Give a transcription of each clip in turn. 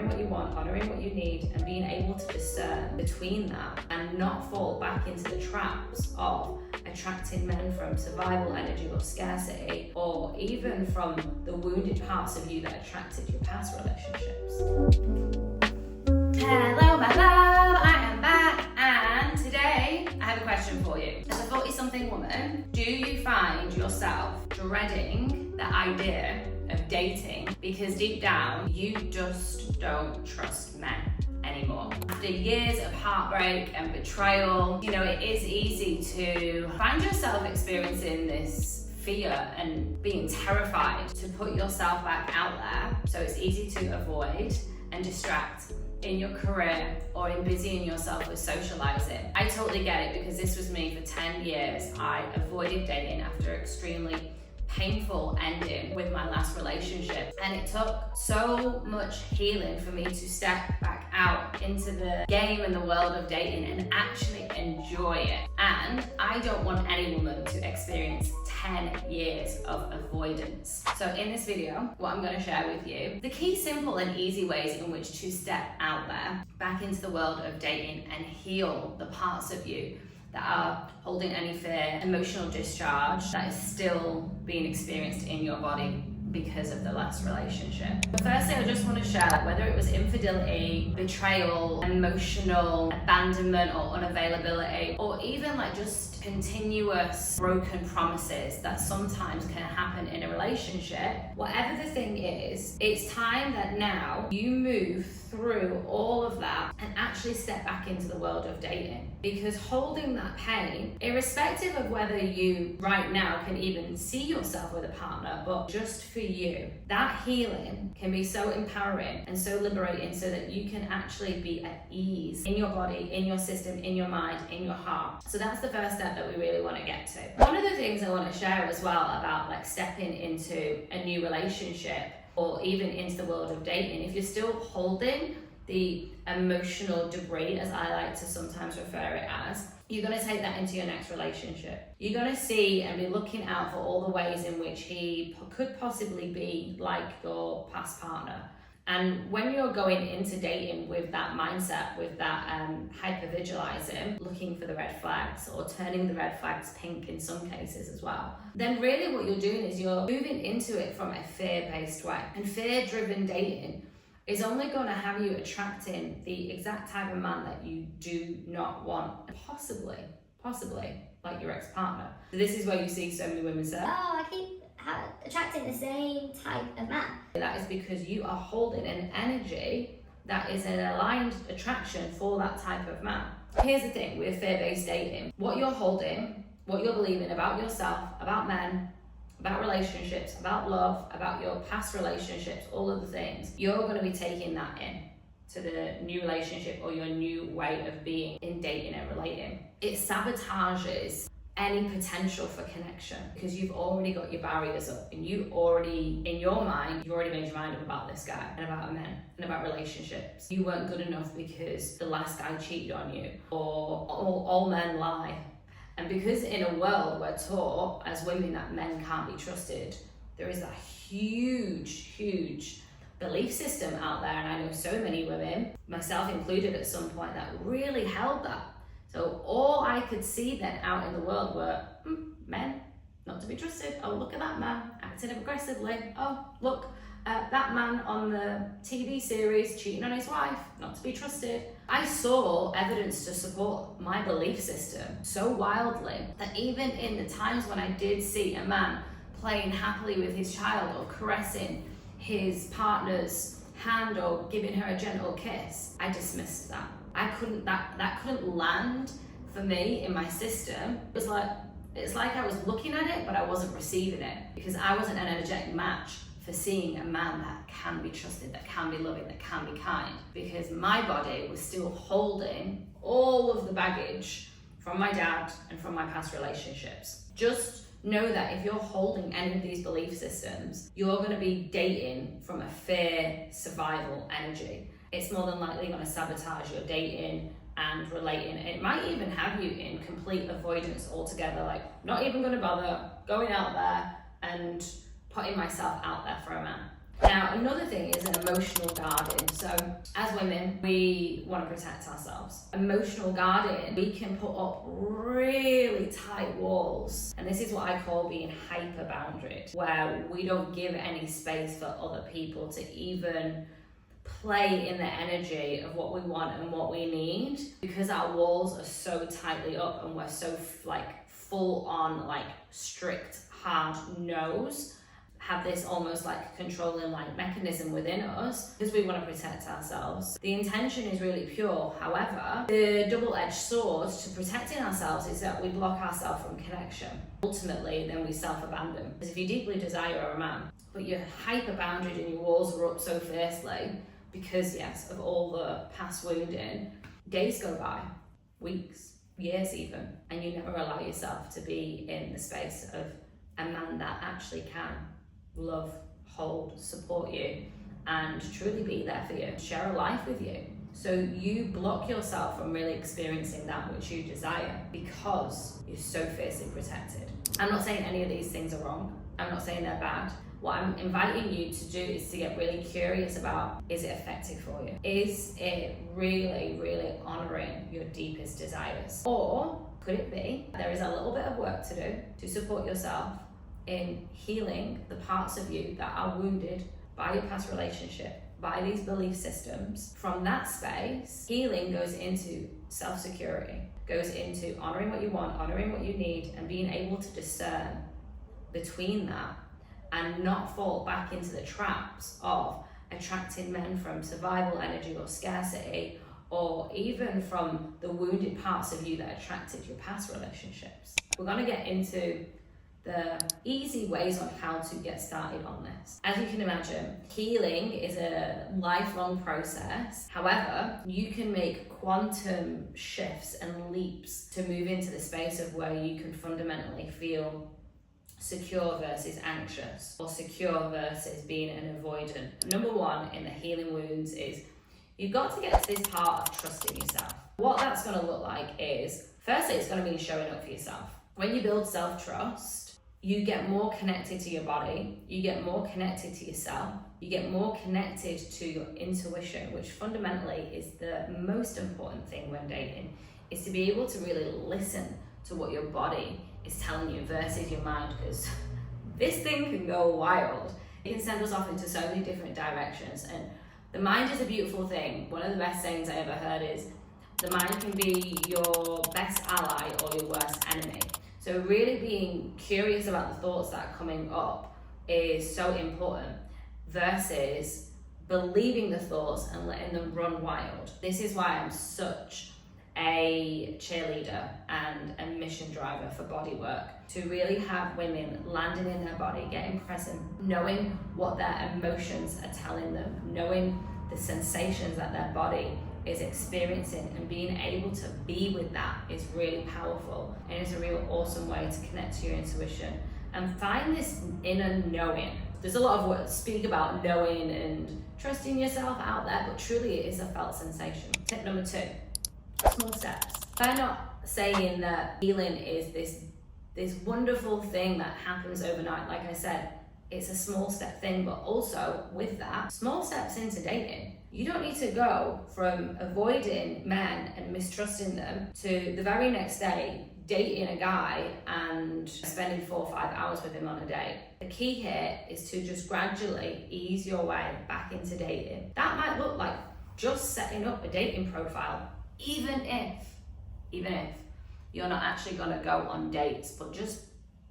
honoring what you want, honoring what you need, and being able to discern between that and not fall back into the traps of attracting men from survival energy or scarcity, or even from the wounded parts of you that attracted your past relationships. Hello, my love, I am back, and today I have a question for you. As a 40-something woman, do you find yourself dreading the idea of dating because deep down you just don't trust men anymore? After years of heartbreak and betrayal, it is easy to find yourself experiencing this fear and being terrified to put yourself back out there. So it's easy to avoid and distract in your career or in busying yourself with socializing. I totally get it, because this was me for 10 years. I avoided dating after extremely painful ending with my last relationship, and it took so much healing for me to step back out into the game and the world of dating and actually enjoy it. And I don't want any woman to experience 10 years of avoidance. So in this video, what I'm going to share with you, the key simple and easy ways in which to step out there back into the world of dating and heal the parts of you that are holding any fear, emotional discharge that is still being experienced in your body because of the last relationship. But firstly, I just want to share that whether it was infidelity, betrayal, emotional abandonment or unavailability, or even just continuous broken promises that sometimes can happen in a relationship, whatever the thing is, it's time that now you move through all of that and actually step back into the world of dating. Because holding that pain, irrespective of whether you right now can even see yourself with a partner, but just for you, that healing can be so empowering and so liberating, so that you can actually be at ease in your body, in your system, in your mind, in your heart. So that's the first step that we really want to get to. One of the things I want to share as well about stepping into a new relationship or even into the world of dating, if you're still holding the emotional debris, as I like to sometimes refer it as, you're going to take that into your next relationship. You're going to see and be looking out for all the ways in which he could possibly be like your past partner. And when you're going into dating with that mindset, with that hypervigilizing, looking for the red flags or turning the red flags pink in some cases as well, then really what you're doing is you're moving into it from a fear-based way. And fear-driven dating is only going to have you attracting the exact type of man that you do not want, possibly like your ex-partner. So this is where you see so many women say, oh, I keep attracting the same type of man. That is because you are holding an energy that is an aligned attraction for that type of man. Here's the thing with fear-based dating. What you're holding, what you're believing about yourself, about men, about relationships, about love, about your past relationships, all of the things, you're going to be taking that in to the new relationship or your new way of being in dating and relating. It sabotages any potential for connection, because you've already got your barriers up and you already, in your mind, you've already made your mind up about this guy and about men and about relationships. You weren't good enough because the last guy cheated on you, or all men lie. And because in a world we're taught as women that men can't be trusted, there is a huge belief system out there, and I know so many women, myself included at some point, that really held that. So all I could see then out in the world were men, not to be trusted. Oh, look at that man acting aggressively. Oh, look at that man on the TV series cheating on his wife, not to be trusted. I saw evidence to support my belief system so wildly that even in the times when I did see a man playing happily with his child or caressing his partner's hand or giving her a gentle kiss, I dismissed that. That couldn't land for me in my system. It's like I was looking at it, but I wasn't receiving it, because I wasn't an energetic match for seeing a man that can be trusted, that can be loving, that can be kind, because my body was still holding all of the baggage from my dad and from my past relationships. Just know that if you're holding any of these belief systems, you're going to be dating from a fear survival energy. It's more than likely going to sabotage your dating and relating. It might even have you in complete avoidance altogether, not even going to bother going out there and putting myself out there for a man. Now, another thing is an emotional guarding. So as women, we want to protect ourselves. Emotional guarding, we can put up really tight walls. And this is what I call being hyper boundaried, where we don't give any space for other people to even play in the energy of what we want and what we need, because our walls are so tightly up and we're so like full on like strict hard no's, have this almost like controlling like mechanism within us because we want to protect ourselves. The intention is really pure. However, the double-edged sword to protecting ourselves is that we block ourselves from connection. Ultimately, then we self-abandon. Because if you deeply desire a man, but you're hyper-boundaried and your walls are up so fiercely because, yes, of all the past wounding, days go by, weeks, years even, and you never allow yourself to be in the space of a man that actually can love, hold, support you, and truly be there for you, share a life with you. So you block yourself from really experiencing that which you desire because you're so fiercely protected. I'm not saying any of these things are wrong. I'm not saying they're bad. What I'm inviting you to do is to get really curious about, is it effective for you? Is it really, really honoring your deepest desires? Or could it be there is a little bit of work to do to support yourself in healing the parts of you that are wounded by your past relationship, by these belief systems? From that space, healing goes into self-security, goes into honoring what you want, honoring what you need, and being able to discern between that and not fall back into the traps of attracting men from survival energy or scarcity, or even from the wounded parts of you that attracted your past relationships. We're going to get into the easy ways on how to get started on this. As you can imagine, healing is a lifelong process. However, you can make quantum shifts and leaps to move into the space of where you can fundamentally feel secure versus anxious, or secure versus being an avoidant. Number one in the healing wounds is you've got to get to this part of trusting yourself. What that's going to look like is, firstly, it's going to be showing up for yourself. When you build self-trust, you get more connected to your body, you get more connected to yourself, you get more connected to your intuition, which fundamentally is the most important thing when dating, is to be able to really listen to what your body is telling you versus your mind, because this thing can go wild. It can send us off into so many different directions, and the mind is a beautiful thing. One of the best sayings I ever heard is, the mind can be your best ally or your worst enemy. So really being curious about the thoughts that are coming up is so important versus believing the thoughts and letting them run wild. This is why I'm such a cheerleader and a mission driver for body work, to really have women landing in their body, getting present, knowing what their emotions are telling them, knowing the sensations that their body is experiencing, and being able to be with that is really powerful, and it's a real awesome way to connect to your intuition and find this inner knowing. There's a lot of words speak about knowing and trusting yourself out there, but truly it is a felt sensation. Tip number 2, small steps. I'm not saying that healing is this wonderful thing that happens overnight. Like I said, it's a small step thing, but also with that, small steps into dating. You don't need to go from avoiding men and mistrusting them to the very next day dating a guy and spending 4 or 5 hours with him on a date. The key here is to just gradually ease your way back into dating. That might look like just setting up a dating profile, even if you're not actually gonna go on dates, but just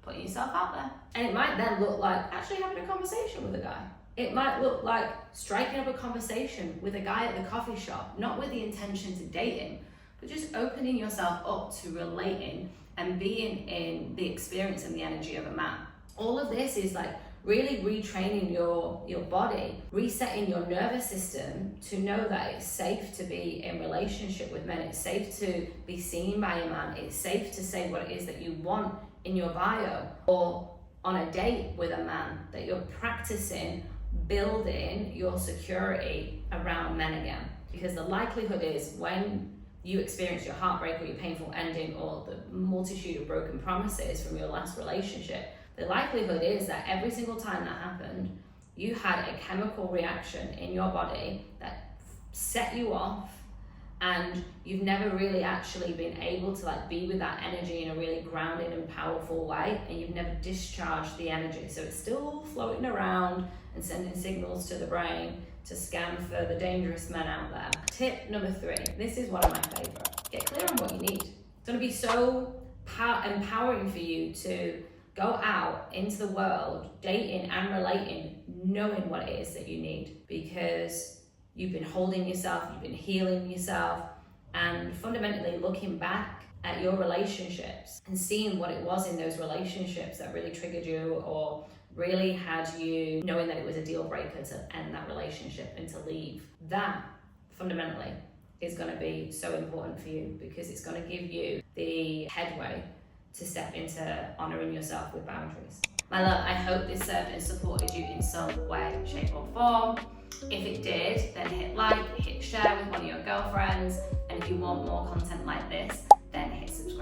putting yourself out there. And it might then look like actually having a conversation with a guy. It might look like striking up a conversation with a guy at the coffee shop, not with the intention to date him, but just opening yourself up to relating and being in the experience and the energy of a man. All of this is like really retraining your body, resetting your nervous system to know that it's safe to be in relationship with men, it's safe to be seen by a man, it's safe to say what it is that you want in your bio or on a date with a man, that you're practicing building your security around men again. Because the likelihood is when you experience your heartbreak or your painful ending or the multitude of broken promises from your last relationship, the likelihood is that every single time that happened, you had a chemical reaction in your body that set you off, and you've never really actually been able to like be with that energy in a really grounded and powerful way, and you've never discharged the energy, so it's still floating around and sending signals to the brain to scan for the dangerous men out there. Tip number 3, this is one of my favorite. Get clear on what you need. It's going to be so empowering for you to go out into the world, dating and relating, knowing what it is that you need, because you've been holding yourself, you've been healing yourself, and fundamentally looking back at your relationships and seeing what it was in those relationships that really triggered you or really had you knowing that it was a deal breaker to end that relationship and to leave. That fundamentally is going to be so important for you, because it's going to give you the headway to step into honoring yourself with boundaries. My love, I hope this served and supported you in some way, shape or form. If it did, then hit like, hit share with one of your girlfriends, and if you want more content like this, then hit subscribe.